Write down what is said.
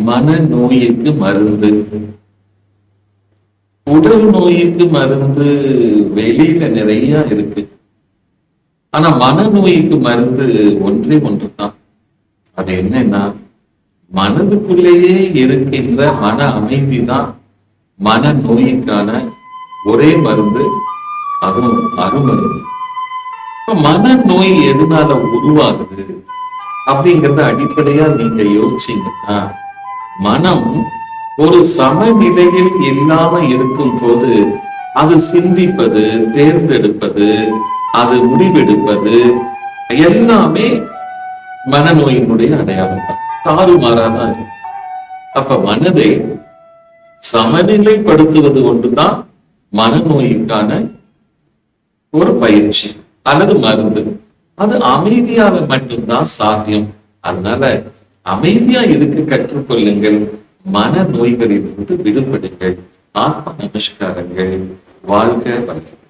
மனநோய்க்கு மருந்து. உடல் நோய்க்கு மருந்து வெளியில நிறைய இருக்கு. ஆனா மனநோய்க்கு மருந்து ஒன்றே ஒன்றுதான். அது என்னன்னா, மனதுக்குள்ளேயே இருக்கின்ற மன அமைதி தான் மனநோய்க்கான ஒரே மருந்து, அதுவும் அருமருந்து. மனநோய் எதனால உருவாகுது அப்படிங்கறத அடிப்படையா நீங்க யோசிச்சீங்கன்னா, மனம் ஒரு சமநிலையில் இல்லாம இருக்கும் போது அது சிந்திப்பது, தேர்ந்தெடுப்பது, அது முடிவெடுப்பது எல்லாமே மனநோயினுடைய அடையாளம் தான். தாறுமாறாதான் இருக்கு. அப்ப மனதை சமநிலைப்படுத்துவது ஒன்றுதான் மனநோய்க்கான ஒரு பயிற்சி அல்லது மருந்து. அது அமைதியாக மட்டும்தான் சாத்தியம். அதனால அமைதியா இருக்க கற்றுக்கொள்ளுங்கள். மன நோய்களிலிருந்து விடுபடுங்கள். ஆத்ம நமஸ்காரங்கள். வாழ்க வளர்க.